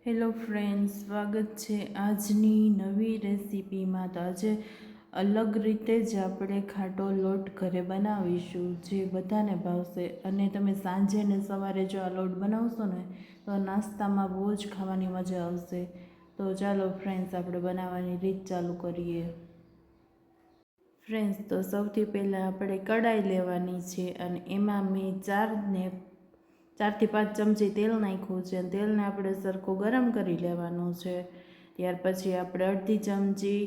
Hello friends, સ્વાગત છે આજની નવી રેસીપીમાં। તો આજે અલગ રીતે જ આપણે ખાટો લોટ ઘરે બનાવીશું, જે બધાને ભાવશે। અને તમે સાંજે ને સવારે જો આ લોટ બનાવશો ને તો નાસ્તામાં બહુ જ ખાવાની મજા આવશે। તો ચાલો ફ્રેન્ડ્સ, આપણે બનાવવાની રીત ચાલુ કરીએ। ફ્રેન્ડ્સ, તો સૌથી પહેલાં આપણે કઢાઈ લેવાની છે અને એમાં મેં 4 થી 5 ચમચી તેલ નાખ્યું છે અને તેલને આપણે સરખું ગરમ કરી લેવાનું છે। ત્યાર પછી આપણે અડધી ચમચી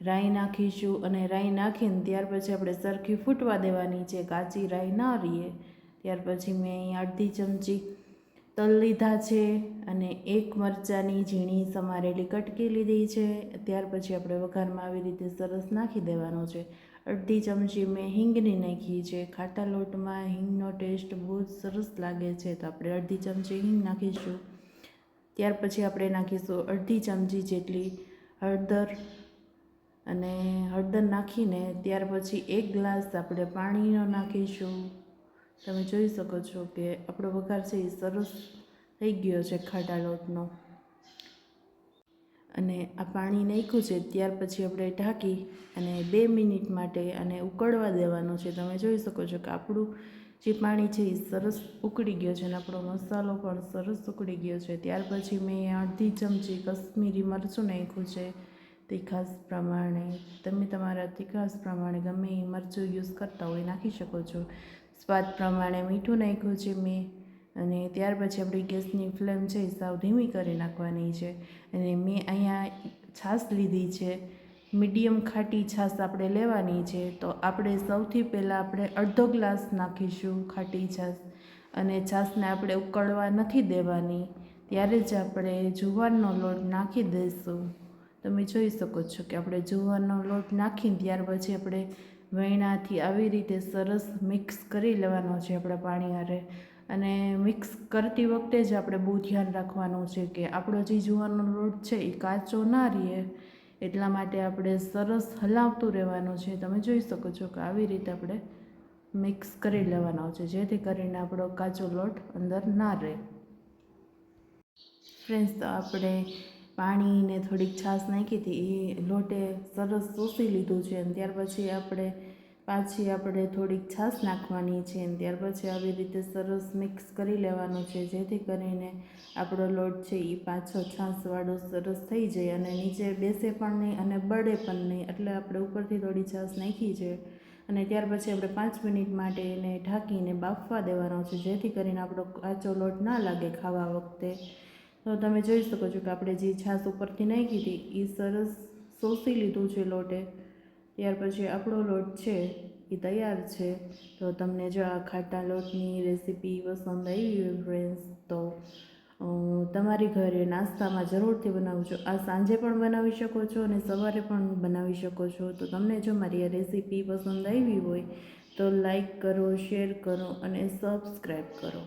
રાઈ નાખીશું અને રાઈ નાખીને ત્યાર પછી આપણે સરખી ફૂટવા દેવાની છે, કાચી રાઈ ન રહીએ। ત્યાર પછી મેં અહીં અડધી ચમચી તલ લીધા છે અને 1 મરચાંની ઝીણી સમારેલી કટકી લીધી છે। ત્યાર પછી આપણે વઘારમાં આવી રીતે સરસ નાખી દેવાનું છે। અડધી ચમચી મેં હિંગની નાખી છે। ખાટા લોટમાં હિંગનો ટેસ્ટ બહુ જ સરસ લાગે છે, તો આપણે અડધી ચમચી હિંગ નાખીશું। ત્યાર પછી આપણે નાખીશું અડધી ચમચી જેટલી હળદર અને હળદર નાખીને ત્યાર પછી 1 ગ્લાસ આપણે પાણીનો નાખીશું। તમે જોઈ શકો છો કે આપણો વઘાર છે એ સરસ થઈ ગયો છે ખાટા લોટનો। અને આ પાણી નાખ્યું છે ત્યાર પછી આપણે ઢાંકી અને 2 મિનિટ માટે આને ઉકળવા દેવાનું છે। તમે જોઈ શકો છો કે આપણું જે પાણી છે એ સરસ ઉકળી ગયો છે અને આપણો મસાલો પણ સરસ ઉકળી ગયો છે। ત્યાર પછી મેં અડધી ચમચી કશ્મીરી મરચું નાખ્યું છે તીખાસ પ્રમાણે। તમે તમારા તીખાસ પ્રમાણે ગમે એ મરચું યુઝ કરતા હોય નાખી શકો છો। સ્વાદ પ્રમાણે મીઠું નાખ્યું છે મેં અને ત્યાર પછી આપણી ગેસની ફ્લેમ છે એ સાવ ધીમી કરી નાખવાની છે। અને મેં અહીંયા છાશ લીધી છે, મીડિયમ ખાટી છાશ આપણે લેવાની છે। તો આપણે સૌથી પહેલાં આપણે અડધો ગ્લાસ નાખીશું ખાટી છાશ અને છાશને આપણે ઉકળવા નથી દેવાની, ત્યારે જ આપણે જુવારનો લોટ નાખી દઈશું। તમે જોઈ શકો છો કે આપણે જુવારનો લોટ નાખીને ત્યાર પછી આપણે વૈણાથી આવી રીતે સરસ મિક્સ કરી લેવાનો છે આપણા પાણી હારે। અને મિક્સ કરતી વખતે જ આપણે બહુ ધ્યાન રાખવાનું છે કે આપણો જે જુવારનો લોટ છે એ કાચો ના રહે, એટલા માટે આપણે સરસ હલાવતું રહેવાનું છે। તમે જોઈ શકો છો કે આવી રીતે આપણે મિક્સ કરી લેવાનો છે, જેથી કરીને આપણો કાચો લોટ અંદર ના રહે। ફ્રેન્ડ્સ, તો આપણે પાણીને થોડીક છાશ નાખી હતી એ લોટે સરસ શોષી લીધું છે અને ત્યાર પછી આપણે પાછી થોડીક છાશ નાખવાની છે અને ત્યાર પછી આવી રીતે સરસ મિક્સ કરી લેવાનું છે, જેથી કરીને આપણો લોટ છે એ પાછો છાશવાળો સરસ થઈ જાય અને નીચે બેસે પણ નહીં અને બળે પણ નહીં। એટલે આપણે ઉપરથી થોડી છાશ નાખી છે અને ત્યાર પછી આપણે 5 મિનિટ માટે એને ઢાંકીને બાફવા દેવાનો છે, જેથી કરીને આપણો કાચો લોટ ના લાગે ખાવા વખતે। તો તમે જોઈ શકો છો કે આપણે જે છાશ ઉપરથી નાખી હતી એ સરસ શોષી લીધું છે લોટે। ત્યાર પછી આપણો લોટ છે એ તૈયાર છે। તો તમને જો આ ખાટા લોટની રેસીપી પસંદ આવી હોય ફ્રેન્ડ્સ, તો તમારી ઘરે નાસ્તામાં જરૂરથી બનાવજો। આ સાંજે પણ બનાવી શકો છો અને સવારે પણ બનાવી શકો છો। તો તમને જો મારી આ રેસીપી પસંદ આવી હોય તો લાઈક કરો, શેર કરો અને સબસ્ક્રાઈબ કરો।